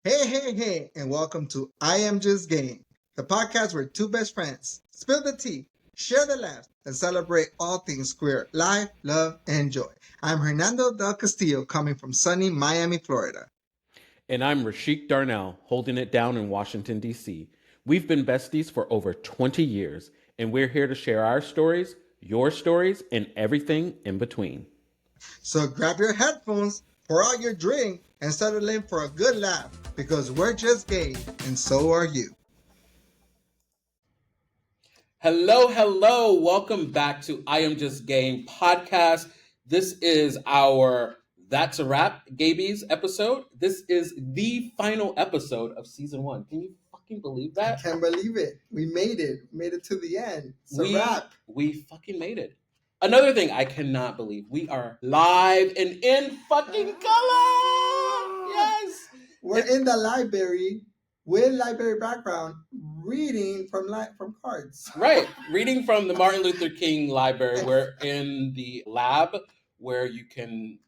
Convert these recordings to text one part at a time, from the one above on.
Hey, and welcome to IAmJustGaying, the podcast where two best friends spill the tea, share the laughs, and celebrate all things queer life, love, and joy. I'm Hernando Del Castillo, coming from sunny Miami, Florida. And I'm Rahshek Darnell, holding it down in Washington, D.C. We've been besties for over 20 years, and we're here to share our stories, your stories, and everything in between. So grab your headphones, pour out your drink, and settle in for a good laugh, because we're just gay, and so are you. Hello. Welcome back to I Am Just Gaying podcast. This is our That's a Wrap Gaybies episode. This is the final episode of season 1. Can you fucking believe that? I can't believe it. We made it. We made it to the end. It's a wrap. We fucking made it. Another thing I cannot believe, we are live and in fucking color. Yes. We're in the library with library background, reading from cards. Right. Reading from the Martin Luther King Library. We're in the lab where you can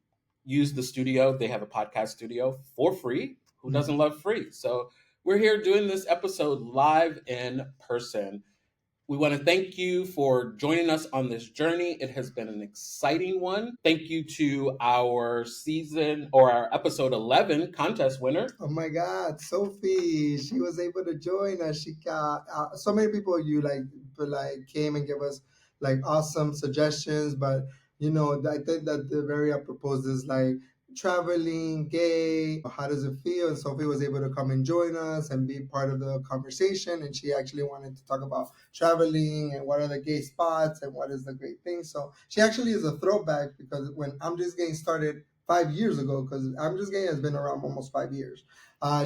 use the studio. They have a podcast studio for free. Who doesn't love free? So we're here doing this episode live in person. We want to thank you for joining us on this journey. It has been an exciting one. Thank you to our season or our episode 11 contest winner. Oh my God, Sophie! She was able to join us. She got so many people. Came and gave us like awesome suggestions, but I think that the very apropos is like traveling, gay. How does it feel? And Sophie was able to come and join us and be part of the conversation. And she actually wanted to talk about traveling and what are the gay spots and what is the great thing. So she actually is a throwback, because when I'm Just Gaying started 5 years ago, because I'm Just Gaying has been around almost 5 years.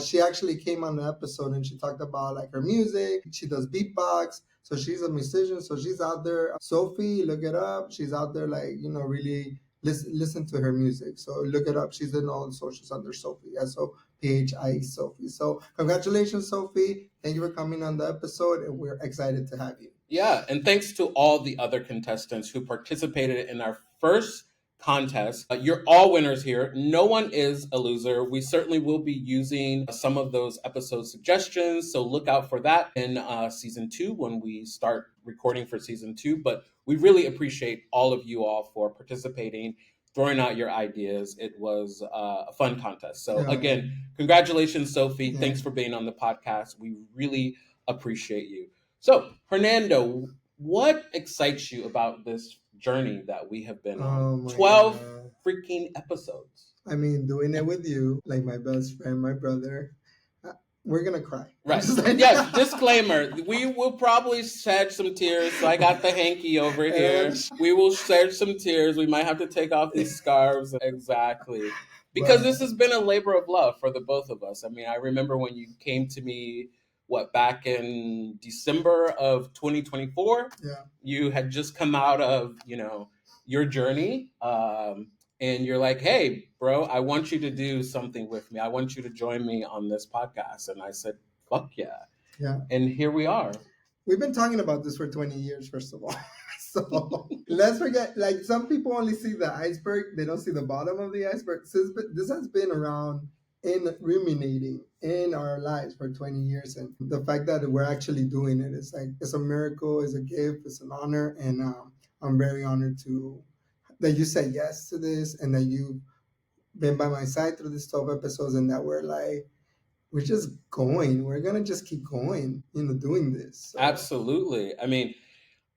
She actually came on the episode and she talked about like her music. She does beatbox. So she's a musician. So she's out there. Sophie, look it up. She's out there really listen to her music. So look it up. She's in all the socials under Sophie, SOPHIE Sophie. So congratulations, Sophie. Thank you for coming on the episode, and we're excited to have you. Yeah, and thanks to all the other contestants who participated in our first contest. You're all winners here. No one is a loser. We certainly will be using some of those episode suggestions, so look out for that in season 2 when we start recording for season 2. But we really appreciate all of you all for participating, throwing out your ideas. It was a fun contest. So again, congratulations, Sophie. Yeah. Thanks for being on the podcast. We really appreciate you. So, Hernando, what excites you about this journey that we have been on? 12 freaking episodes. I mean, doing it with you, like my best friend, my brother, we're going to cry. Right. Yes, disclaimer. We will probably shed some tears. So I got the hanky over here. We will shed some tears. We might have to take off these scarves. Exactly. Because this has been a labor of love for the both of us. I mean, I remember when you came to me back in December of 2024, you had just come out of, your journey. And you're like, hey, bro, I want you to do something with me. I want you to join me on this podcast. And I said, fuck yeah. Yeah. And here we are. We've been talking about this for 20 years, first of all. So let's forget, like some people only see the iceberg. They don't see the bottom of the iceberg. This has been around in ruminating in our lives for 20 years, and the fact that we're actually doing it is like, it's a miracle, it's a gift, it's an honor, and I'm very honored that you said yes to this, and that you've been by my side through these 12 episodes, and that we're just going, we're gonna just keep going, doing this. So. Absolutely. I mean,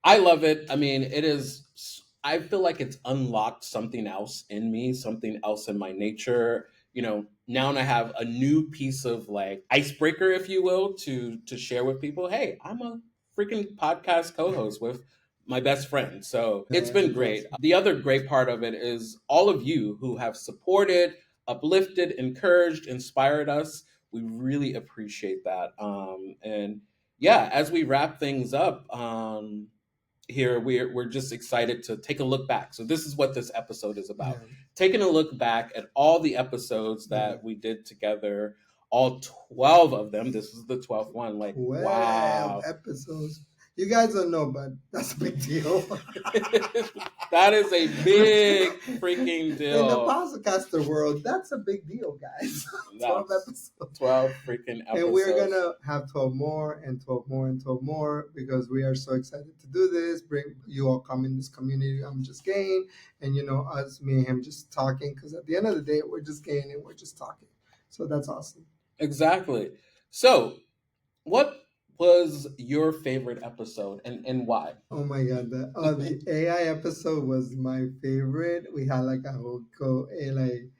I love it. I mean, I feel like it's unlocked something else in me, something else in my nature. Now I have a new piece of like icebreaker, if you will, to share with people. Hey, I'm a freaking podcast co-host with my best friend. So it's been great. The other great part of it is all of you who have supported, uplifted, encouraged, inspired us. We really appreciate that. And yeah, as we wrap things up, here we're just excited to take a look back. So this is what this episode is about. Yeah. Taking a look back at all the episodes that we did together, all 12 of them. This is the 12th one. Like, wow. Episodes. You guys don't know, but that's a big deal. That is a big freaking In the deal. podcaster world, that's a big deal, guys. 12 That's episodes. 12 freaking And we're episodes. gonna have 12 more and 12 more and 12 more because we are so excited to do this. Bring you all come in this community. I'm just gaying, and us, me and him, just talking. Because at the end of the day, we're just gaying and we're just talking. So that's awesome. Exactly. So, what was your favorite episode and why? Oh my god, the AI episode was my favorite. We had like a whole like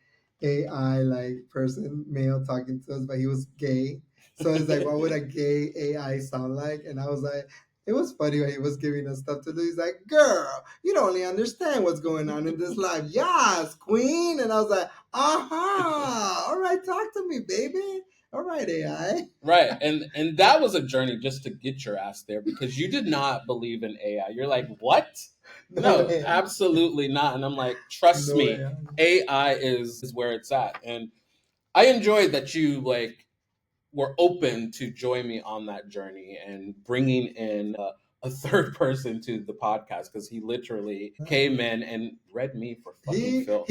AI like person male talking to us, but he was gay. So it's like, what would a gay AI sound like? And I was like, it was funny when he was giving us stuff to do. He's like, "Girl, you don't really understand what's going on in this life." Yes, queen. And I was like, all right, talk to me, baby. All right, AI. Right. And that was a journey just to get your ass there because you did not believe in AI. You're like, "What?" No No, AI. absolutely not. And I'm like, "Trust No me, AI. AI is where it's at." And I enjoyed that you like were open to join me on that journey and bringing in a third person to the podcast because he literally came in and read me for fucking filth.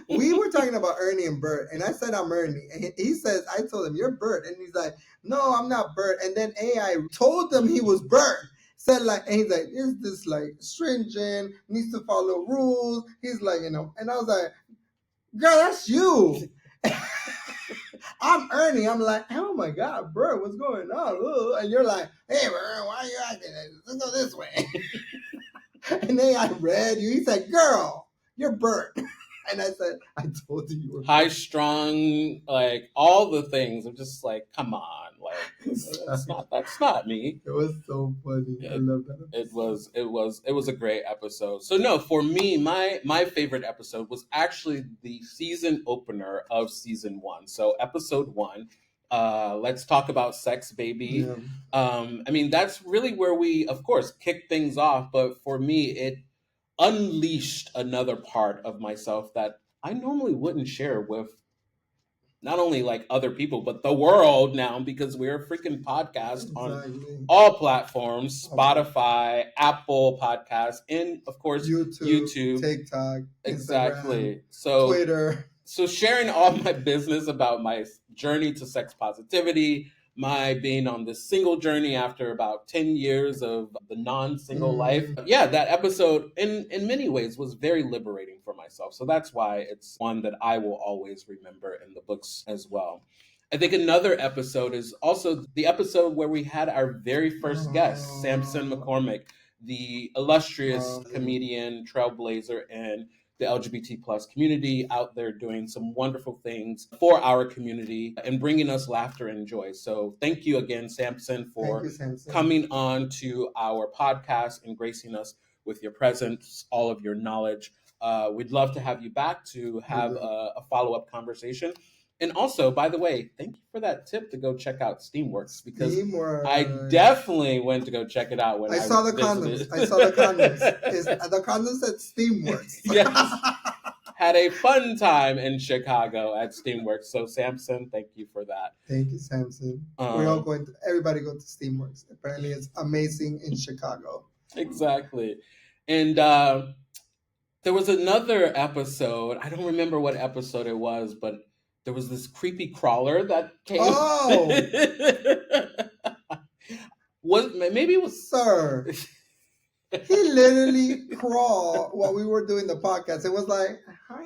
We were talking about Ernie and Bert, and I said I'm Ernie, and he says I told him you're Bert, and he's like, no, I'm not Bert, and then AI told him he was Bert. Said like, and he's like, is this like stringent? Needs to follow rules. He's like, and I was like, girl, that's you. I'm Ernie. I'm like, oh my god, Bert, what's going on? Ugh. And you're like, hey, Bert, why are you acting? Let's go this way. And then I read you. He said, girl, you're Bert. And I said, I told you were High strung, like all the things. I'm just like, come on, like that's not me. It was so funny. I It, love that it was a great episode. So no, for me, my favorite episode was actually the season opener of season 1. So episode 1, let's talk about sex, baby. Yeah. I mean, that's really where we, of course, kicked things off. But for me, it unleashed another part of myself that I normally wouldn't share with not only like other people but the world now because we're a freaking podcast on Exactly. all platforms, Spotify, Apple Podcasts, and of course YouTube. TikTok, Exactly. Instagram, Twitter. So sharing all my business about my journey to sex positivity, my being on this single journey after about 10 years of the non-single life. Yeah, that episode in many ways was very liberating for myself. So that's why it's one that I will always remember in the books as well. I think another episode is also the episode where we had our very first guest, Samson McCormick, the illustrious comedian, trailblazer, and the LGBT plus community out there doing some wonderful things for our community and bringing us laughter and joy. So thank you again, Samson, for coming on to our podcast and gracing us with your presence, all of your knowledge. We'd love to have you back to have a follow-up conversation. And also, by the way, thank you for that tip to go check out Steamworks because I definitely went to go check it out when I saw the visited. condoms. I saw the condoms. The condoms at Steamworks. Yes. Had a fun time in Chicago at Steamworks. So, Samson, thank you for that. Thank you, Samson. We're all going to, everybody go to Steamworks. Apparently, it's amazing in Chicago. Exactly. And there was another episode. I don't remember what episode it was, but there was this creepy crawler that came. Oh! Maybe it was. Sir. He literally crawled while we were doing the podcast. It was like, hi.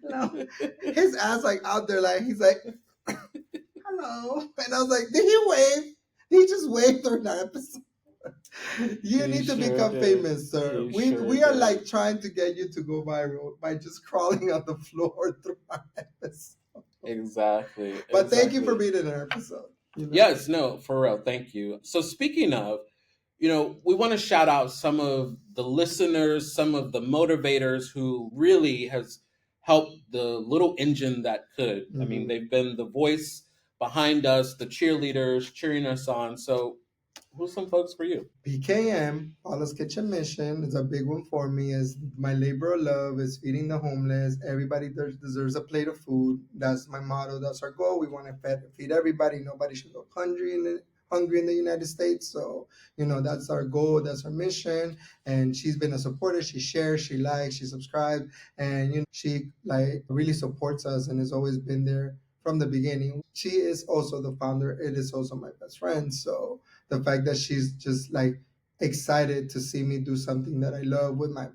No. His ass like out there, like he's like, hello. And I was like, did he wave? Did he just wave during that episode? You need to become famous, sir. We are like trying to get you to go viral by just crawling on the floor through our episode. Exactly. But thank you for being in our episode. Yes, no, for real. Thank you. So speaking of, we want to shout out some of the listeners, some of the motivators who really has helped the little engine that could. I mean, they've been the voice behind us, the cheerleaders cheering us on. So who's some folks for you? PKM, Paula's Kitchen Mission, is a big one for me. Is my labor of love is feeding the homeless. Everybody deserves a plate of food. That's my motto. That's our goal. We want to feed everybody. Nobody should go hungry in the United States. So, that's our goal, that's our mission. And she's been a supporter. She shares, she likes, she subscribes, and she like really supports us and has always been there from the beginning. She is also the founder. It is also my best friend. So the fact that she's just like excited to see me do something that I love with my,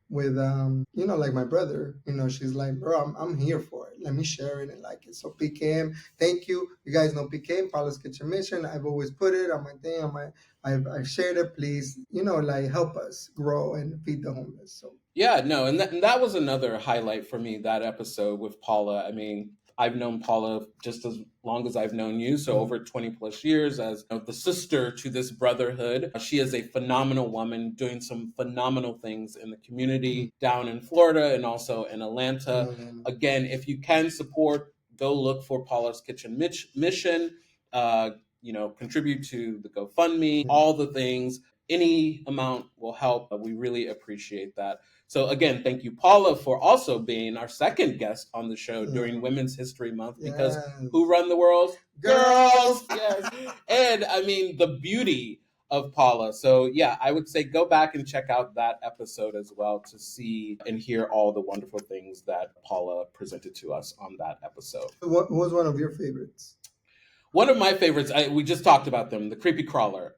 with like my brother, she's like, bro, I'm here for it, let me share it and like it. So PKM, thank you. You guys know PKM, Paula's Kitchen Mission. I've always put it on my thing, on my, I've shared it. Please, like help us grow and feed the homeless. So Yeah, no, and that was another highlight for me, that episode with Paula. I mean, I've known Paula just as long as I've known you, so over 20 plus years as the sister to this brotherhood. She is a phenomenal woman doing some phenomenal things in the community down in Florida and also in Atlanta. Again, if you can support, go look for Paula's Kitchen Mission. Contribute to the GoFundMe, all the things. Any amount will help. We really appreciate that. So again, thank you, Paula, for also being our second guest on the show during Women's History Month, because who run the world? Girls! Yes. And I mean, the beauty of Paula. So yeah, I would say go back and check out that episode as well to see and hear all the wonderful things that Paula presented to us on that episode. What was one of your favorites? One of my favorites, we just talked about them, the creepy crawler.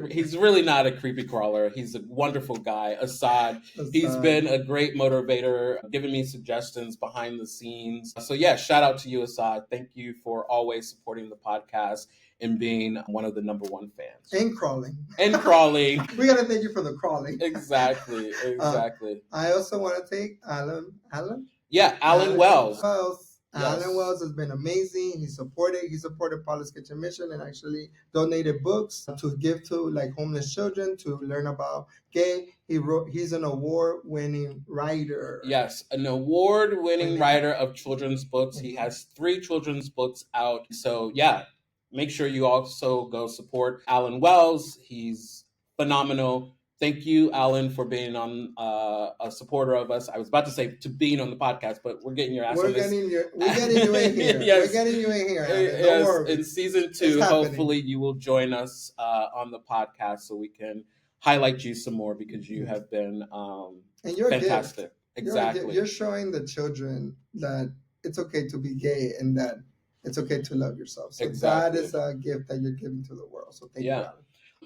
He's really not a creepy crawler. He's a wonderful guy, Assad. He's been a great motivator, giving me suggestions behind the scenes. So yeah, shout out to you, Assad. Thank you for always supporting the podcast and being one of the number one fans. And crawling. We got to thank you for the crawling. Exactly. I also want to thank Alan. Yeah, Alan Wells. Yes. Alan Wells has been amazing. He supported Paula's Kitchen Mission and actually donated books to give to like homeless children to learn about gay. He's an award-winning writer. Yes, an award-winning writer of children's books. He has 3 children's books out. So yeah, make sure you also go support Alan Wells. He's phenomenal. Thank you, Alan, for being on a supporter of us. I was about to say to being on the podcast, but we're getting your ass on this. We're getting you in here. Yes. We're getting you in here. Alan. Don't worry. In season 2, hopefully you will join us on the podcast so we can highlight you some more, because you have been and you're fantastic. Exactly. You're showing the children that it's okay to be gay and that it's okay to love yourself. So that is a gift that you're giving to the world. So thank you, Alan.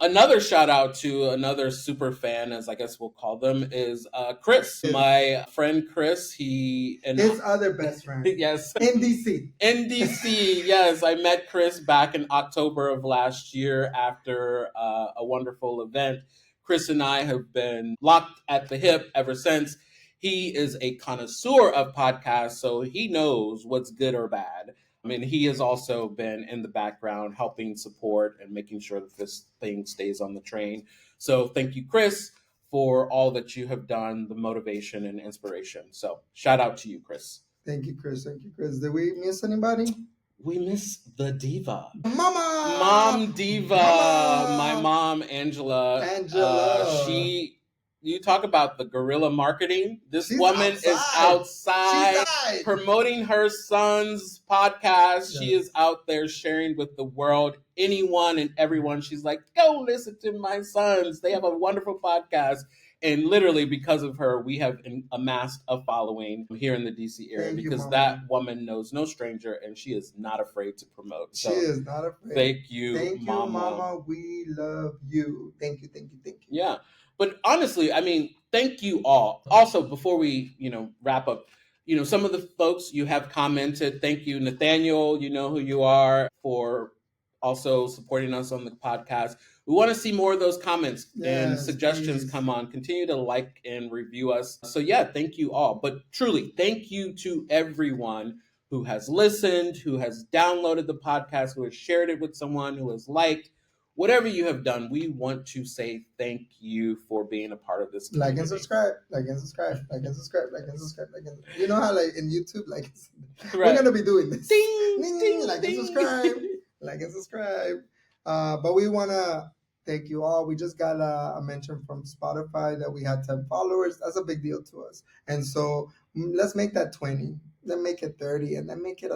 Another shout out to another super fan, as I guess we'll call them, is Chris, my friend Chris. His other best friend. Yes. In DC. Yes. I met Chris back in October of last year after a wonderful event. Chris and I have been locked at the hip ever since. He is a connoisseur of podcasts, so he knows what's good or bad. I mean, he has also been in the background helping support and making sure that this thing stays on the train. So thank you, Chris, for all that you have done, the motivation and inspiration. So shout out to you, Chris. Thank you, Chris. Did we miss anybody? We miss the diva. Mom Diva. My mom, Angela. You talk about the guerrilla marketing. This woman is outside promoting her son's podcast. Yes. She is out there sharing with the world, anyone and everyone. She's like, go listen to my sons. They have a wonderful podcast. And literally because of her, we have amassed a following here in the DC area because that woman knows no stranger and she is not afraid to promote. So she is not afraid. Thank you, Mama. We love you. Thank you. Yeah. But honestly, I mean, thank you all. Also, before we, wrap up, some of the folks you have commented. Thank you, Nathaniel. You know who you are, for also supporting us on the podcast. We want to see more of those comments and suggestions come on. Continue to like and review us. So yeah, thank you all. But truly, thank you to everyone who has listened, who has downloaded the podcast, who has shared it with someone, who has liked. Whatever you have done, we want to say thank you for being a part of this community. Like and subscribe. You know how like in YouTube, we're going to be doing this. Ding, like and subscribe. But we want to thank you all. We just got a mention from Spotify that we had 10 followers. That's a big deal to us. And so let's make that 20. Then make it 30. And then make it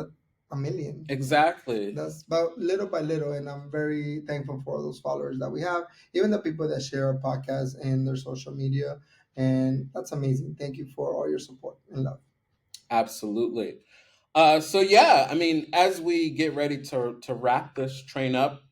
a million. Exactly. That's about little by little, and I'm very thankful for those followers that we have, even the people that share our podcast and their social media, and that's amazing. Thank you for all your support and love. Absolutely. So yeah, I mean, as we get ready to wrap this train up,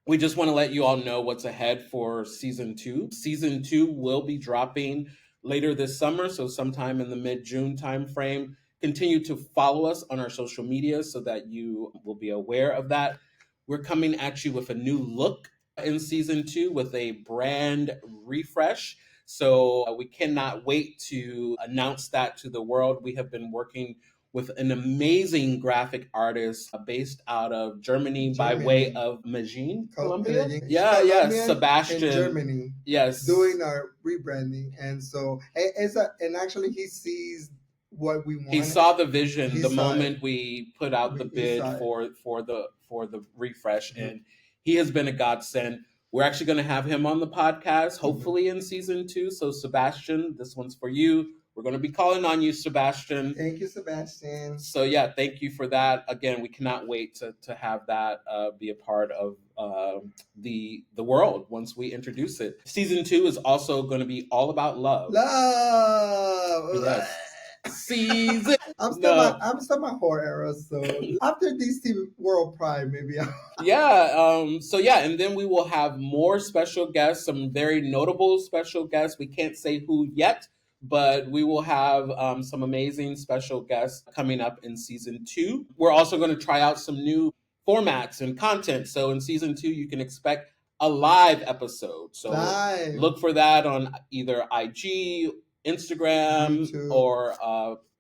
we just want to let you all know what's ahead for season two. Season two will be dropping later this summer, so sometime in the mid-June timeframe. Continue to follow us on our social media so that you will be aware of that. We're coming at you with a new look in season two with a brand refresh. So we cannot wait to announce that to the world. We have been working with an amazing graphic artist based out of Germany by way of Medellin, Colombia. Yeah, yes, Colombia Sebastian. and Germany Yes, doing our rebranding, and so and actually he sees what we want. he saw the vision He the saw it. moment we put out the He bid saw it. for the refresh, and he has been a godsend. We're actually going to have him on the podcast, hopefully in season two. So, Sebastian, this one's for you. We're going to be calling on you, Sebastian. Thank you, Sebastian. So yeah, thank you for that. Again, we cannot wait to have that be a part of the world once we introduce it. Season two is also going to be all about love. Love. Yes. Season. I'm still my horror era, so after DC World Pride, maybe Yeah. So yeah, and then we will have more special guests, some very notable special guests. We can't say who yet, but we will have some amazing special guests coming up in season two. We're also going to try out some new formats and content. So in season two, you can expect a live episode. So Live. look for that on either IG, Instagram, YouTube. or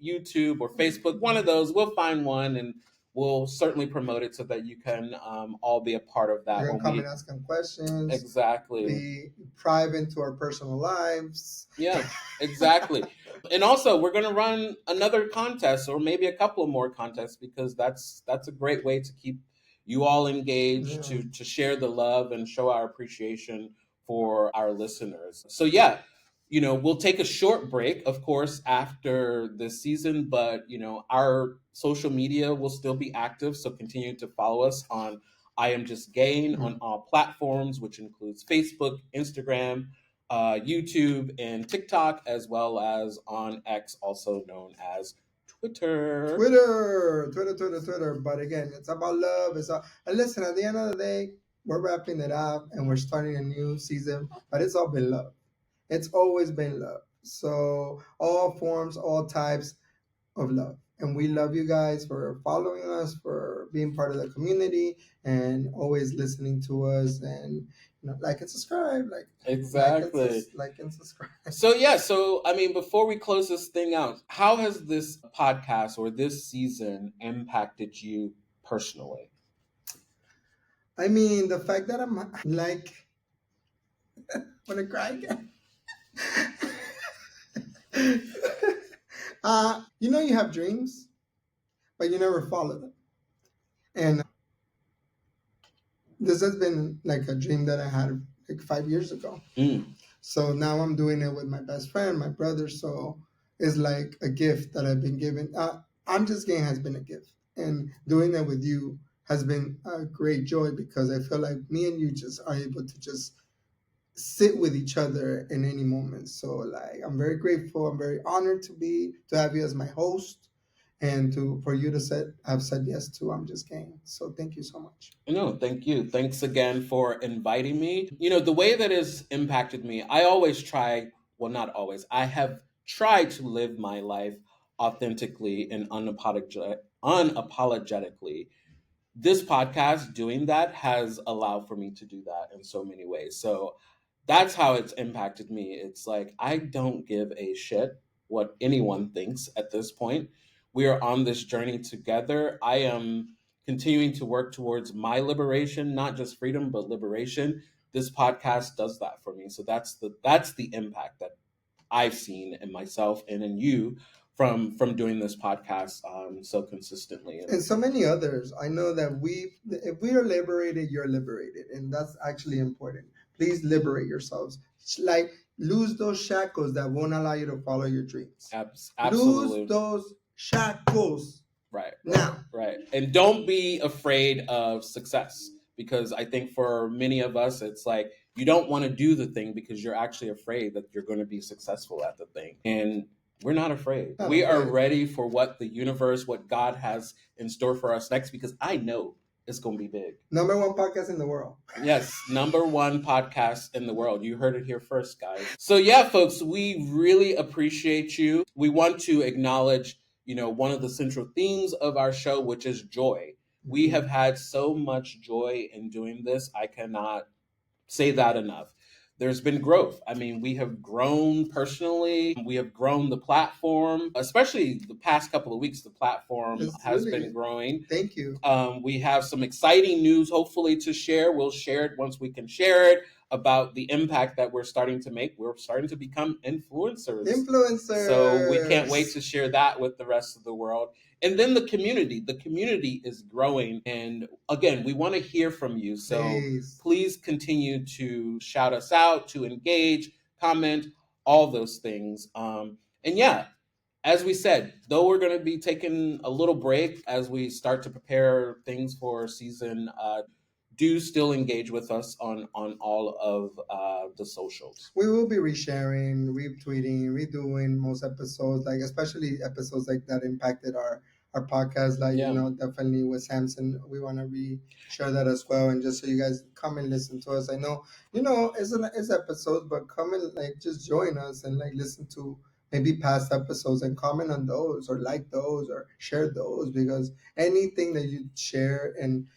YouTube or Facebook. One of those. We'll find one and we'll certainly promote it so that you can all be a part of that. You're When gonna come we and ask them questions. exactly Be private into our personal lives. yeah, exactly. And also, we're going to run another contest, or maybe a couple of more contests, because that's a great way to keep you all engaged, Yeah. to share the love and show our appreciation for our listeners. So yeah, we'll take a short break, of course, after this season, but our social media will still be active, so continue to follow us on I Am Just Gaying on all platforms, which includes Facebook, Instagram, YouTube, and TikTok, as well as on X, also known as Twitter. Twitter. But again, it's about love. And listen, at the end of the day, we're wrapping it up and we're starting a new season, but it's all been love. It's always been love. So all forms, all types of love. And we love you guys for following us, for being part of the community, and always listening to us. And like and subscribe, Exactly. like and subscribe. So yeah, I mean, before we close this thing out, how has this podcast or this season impacted you personally? I mean, the fact that I'm like, wanna cry again. You have dreams, but you never follow them. And this has been like a dream that I had like 5 years ago. So now I'm doing it with my best friend, my brother. So it's like a gift that I've been given. I'm Just Gaying has been a gift. And doing it with you has been a great joy because I feel like me and you just are able to just sit with each other in any moment. So like I'm very grateful. I'm very honored to have you as my host and for you to have said yes to I'm Just Gaying. So thank you so much. No, thank you. Thanks again for inviting me. The way that has impacted me, I always try, well, not always, I have tried to live my life authentically and unapologetically. This podcast doing that has allowed for me to do that in so many ways. So that's how it's impacted me. It's like I don't give a shit what anyone thinks at this point. We are on this journey together. I am continuing to work towards my liberation, not just freedom, but liberation. This podcast does that for me. So that's the impact that I've seen in myself and in you from doing this podcast so consistently. And so many others. I know that if we are liberated, you're liberated, and that's actually important. Please liberate yourselves. Like lose those shackles that won't allow you to follow your dreams. Absolutely. Lose those shackles. Right. Now, Right. And don't be afraid of success, because I think for many of us, it's like you don't want to do the thing because you're actually afraid that you're going to be successful at the thing. And we're not afraid. not We are afraid. ready for what the universe, what God has in store for us next, because I know it's going to be big. Number one podcast in the world. Yes, number one podcast in the world. You heard it here first, guys. So yeah, folks, we really appreciate you. We want to acknowledge, one of the central themes of our show, which is joy. We have had so much joy in doing this. I cannot say that enough. There's been growth. I mean, we have grown personally. We have grown the platform, especially the past couple of weeks. The platform It's has really been growing. Thank you. We have some exciting news, hopefully, to share. We'll share it once we can share it, about the impact that we're starting to make. We're starting to become influencers. Influencers. So we can't wait to share that with the rest of the world. And then the community. The community is growing. And again, we want to hear from you. So please continue to shout us out, to engage, comment, all those things. And yeah, as we said, though we're going to be taking a little break as we start to prepare things for season 2, do still engage with us on all of the socials. We will be resharing, retweeting, redoing most episodes, like especially episodes like that impacted our podcast. Like definitely with Samson, we want to share that as well, and just so you guys come and listen to us. I know it's episodes, but come and like just join us and like listen to maybe past episodes and comment on those or like those or share those, because anything that you share and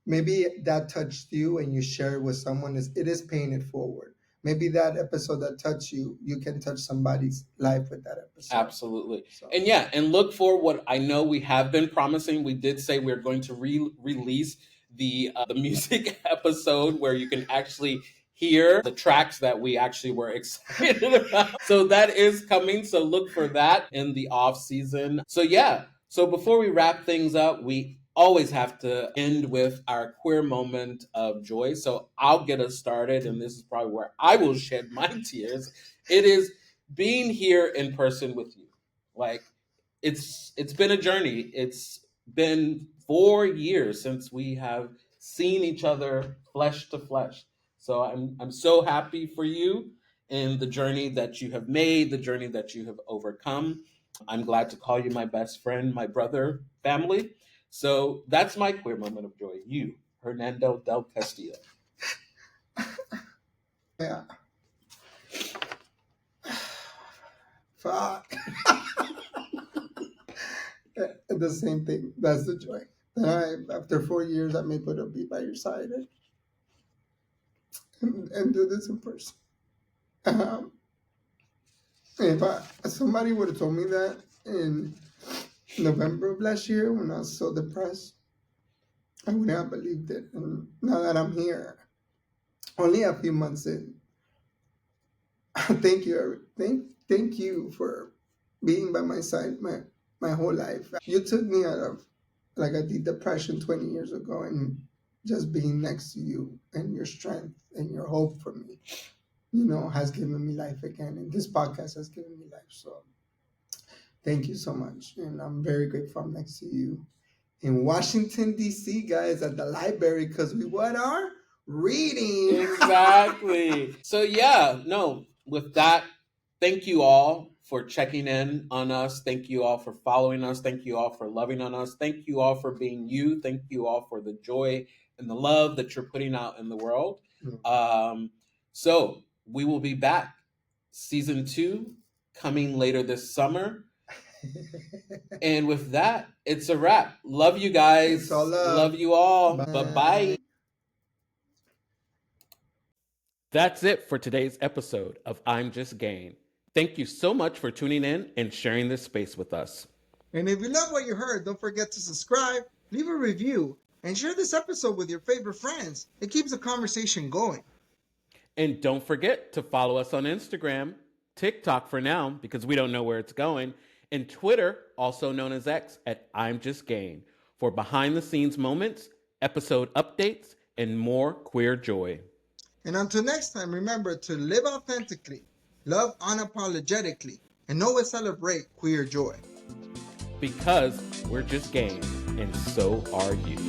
maybe that touched you and you share it with someone, it is paying it forward. Maybe that episode that touched you, you can touch somebody's life with that episode. Absolutely. So. And yeah, and look for what I know we have been promising. We did say we're going to release the music episode where you can actually hear the tracks that we actually were excited about. So that is coming. So look for that in the off season. So yeah. So before we wrap things up, we always have to end with our queer moment of joy. So I'll get us started, and this is probably where I will shed my tears. It is being here in person with you. Like it's been a journey. It's been 4 years since we have seen each other flesh to flesh. So I'm so happy for you in the journey that you have made, the journey that you have overcome. I'm glad to call you my best friend, my brother, family. So that's my queer moment of joy. You, Hernando del Castillo. Yeah. Fuck. The same thing. That's the joy. After 4 years, I'm able to be by your side and do this in person. If somebody would have told me that in November of last year when I was so depressed, I would not have believed it. And now that I'm here, only a few months in, thank you, Eric. Thank you for being by my side my whole life. You took me out of like a deep depression 20 years ago, and just being next to you and your strength and your hope for me, has given me life again. And this podcast has given me life. So thank you so much. And I'm very grateful I'm next to you in Washington, D.C., guys, at the library, because we are reading. Exactly. So yeah, no, with that, thank you all for checking in on us. Thank you all for following us. Thank you all for loving on us. Thank you all for being you. Thank you all for the joy and the love that you're putting out in the world. So we will be back. Season 2 coming later this summer. And with that, it's a wrap. Love you guys. It's all love. Love you all. Bye-bye. That's it for today's episode of I'm Just Gaying. Thank you so much for tuning in and sharing this space with us. And if you love what you heard, don't forget to subscribe, leave a review, and share this episode with your favorite friends. It keeps the conversation going. And don't forget to follow us on Instagram, TikTok for now, because we don't know where it's going, and Twitter, also known as X, at I'm Just Gaying, for behind-the-scenes moments, episode updates, and more queer joy. And until next time, remember to live authentically, love unapologetically, and always celebrate queer joy. because we're just game and so are you.